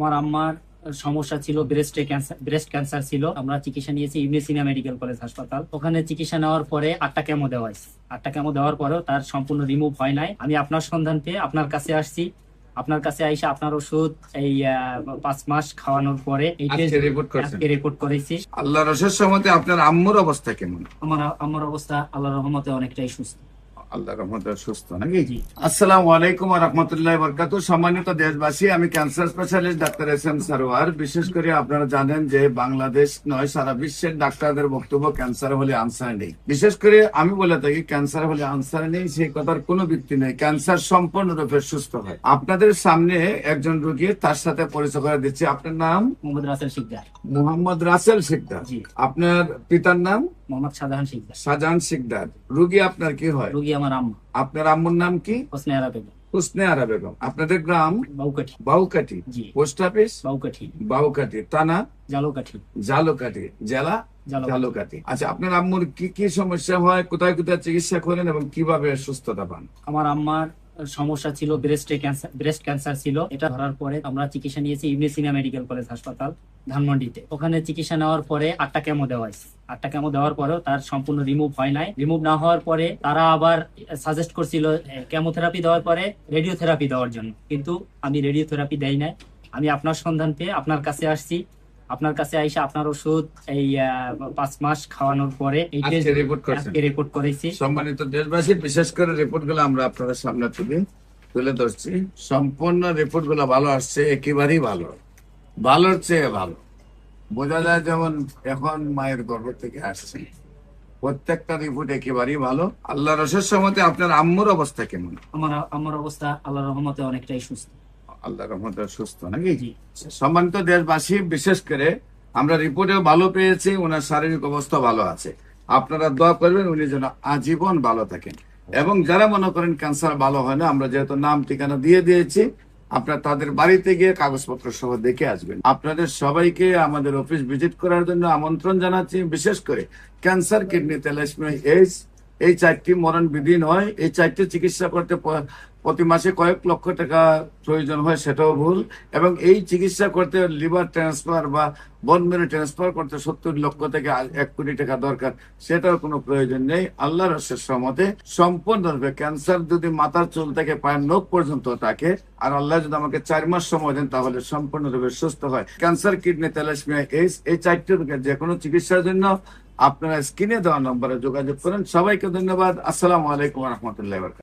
আমার আম্মার সমস্যা ছিল ব্রেস্ট ক্যান্সার ছিল। আমরা চিকিৎসা নিয়েছি ইউনিসিনা মেডিকেল কলেজ হাসপাতাল। ওখানে চিকিৎসা নেওয়ার পরে 8টা কেমো দেওয়া হয়েছে। 8টা কেমো দেওয়ার পরেও তার সম্পূর্ণ রিমুভ হয় নাই। আমি আপনার সন্ধান পেয়ে আপনার কাছে আসছি। আপনার কাছে আইসা আপনার ওষুধ এই 5 মাস খাওয়ানোর পরে এই আজকে রিপোর্ট করছেন। আজকে রিপোর্ট করেছি। আল্লাহর অশেষ রহমতে আপনার আম্মুর অবস্থা কেমন? আমার অবস্থা আল্লাহর রহমতে অনেকটাই সুস্থ। আল্লাহর রহমতে সুস্থ নাকি? জি। আসসালামু আলাইকুম ওয়া রাহমাতুল্লাহি ওয়া বারাকাতুহু। সম্মানিত দেশবাসী, আমি cancer specialist doctor SM. Sarwar. বিশেষ করে আপনারা জানেন যে বাংলাদেশ নয়, সারা বিশ্বের ডাক্তারদের বক্তব্য ক্যান্সার হলে আনসার নেই। বিশেষ করে আমি বলে থাকি ক্যান্সার হলে আনসার নেই, সেই কথার কোনো ভিত্তি নেই। ক্যান্সার সম্পূর্ণরূপে সুস্থ হয়। আপনাদের সামনে একজন রোগী, তার সাথে পরিচয় করে দিচ্ছি। আপনার নাম? মোহাম্মদ রাসেল শিকদার। মোহাম্মদ রাসেল শিকদার। জি। আপনার পিতার নাম? মোহাম্মদ শাহজাহান শিকদার। শাহজাহান শিকদার। রোগী আপনার কি হয়? রোগী আমার আম্মা আপনার আম্মুর নাম কি? হোসনে আরা বেগম। হুসনে আরা বেগম। আপনাদের গ্রাম? বাউকাঠি। বাউকাঠি। জি। Post office? বাউকাঠি। বাউকাঠি। থানা? জালুকাঠি। জালুকাঠি। জেলা? জালুকাঠি। আচ্ছা, আপনার আম্মুর কি কি সমস্যা হয়, কোথায় কোথায় চিকিৎসা করেন এবং কিভাবে সুস্থতা পান? আমার আম্মার সমস্যা ছিল ব্রেস্ট ক্যান্সার ছিল। এটা ধরার পরে আমরা চিকিৎসা নিয়েছি ইউনিসিনা মেডিকেল কলেজ হাসপাতাল ধানমন্ডিতে। ওখানে চিকিৎসা নেওয়ার পরে 8টা কেমো দেওয়া হয়েছে। 8টা কেমো দেওয়ার পরেও তার সম্পূর্ণ রিমুভ হয় নাই। রিমুভ না হওয়ার পরে তারা আবার সাজেস্ট করছিল কেমোথেরাপি দেওয়ার পরে রেডিওথেরাপি দেওয়ার জন্য, কিন্তু আমি রেডিওথেরাপি দেই নাই। আমি আপনার সন্ধান পেয়ে আপনার কাছে আসছি। আপনার কাছে আইসা আপনার ওষুধ এই 5 মাস খাওয়ানোর পরে এই আজকে রিপোর্ট করছেন। আজকে রিপোর্ট করেছি। সম্মানিত দেশবাসী, বিশেষ করে রিপোর্ট গুলো আমরা আপনাদের সামনে তুলে ধরছি। সম্পূর্ণ রিপোর্ট গুলো ভালো আসছে, একেবারেই ভালো, ভালোর চেয়ে ভালো। বোঝা যায় যেমন এখন মায়ের গর্ভ থেকে আসছে। প্রত্যেকটা রিপোর্ট একেবারেই ভালো। আল্লাহর অশেষ রহমতে আপনার আম্মুর অবস্থা কেমন? আমার অবস্থা আল্লাহর রহমতে অনেকটাই সুস্থ। আল্লাহর রহমতে সুস্থ নাকি? জি। সম্মানিত দেশবাসী, বিশেষ করে আমরা রিপোর্টেও ভালো পেয়েছি, ওনার শারীরিক অবস্থা ভালো আছে। আপনারা দোয়া করবেন উনি যেন আজীবন ভালো থাকেন। এবং যারা মনে করেন ক্যান্সার ভালো হয় না, আমরা যেহেতু নাম ঠিকানা দিয়ে দিয়েছি, আপনারা তাদের বাড়িতে গিয়ে কাগজপত্র সহ দেখে আসবেন। আপনাদের সবাইকে আমাদের অফিস ভিজিট করার জন্য আমন্ত্রণ জানাচ্ছি। বিশেষ করে ক্যান্সার, কিডনি, থ্যালাসেমিয়া, এইডস, এই 4টি মরণ বিধি নয়। এই 4টি চিকিৎসা করতে প্রতি মাসে কয়েক লক্ষ টাকা প্রয়োজন হয়, সেটাও ভুল। এবং এই চিকিৎসা করতে লিভার ট্রান্সফার বা বোন মেরু ট্রান্সফার করতে 70 লক্ষ থেকে 1 কোটি টাকা দরকার, সেটাও কোনো প্রয়োজন নেই। আল্লাহর অশেষ রহমতে সম্পূর্ণরূপে ক্যান্সার যদি মাথার চুল থেকে পায়ের নখ পর্যন্ত থাকে, আর আল্লাহ যদি আমাকে 4 মাস সময় দেন, তাহলে সম্পূর্ণরূপে সুস্থ হয়। ক্যান্সার, কিডনি, থ্যালাসেমিয়া, এইডস, এই 4টি রোগের যে কোনো চিকিৎসার জন্য আপনারা স্ক্রিনে দেওয়া নম্বরে যোগাযোগ করেন। সবাইকে ধন্যবাদ। আসসালামু আলাইকুম ওয়া রাহমাতুল্লাহি ওয়া বারাকাতুহু।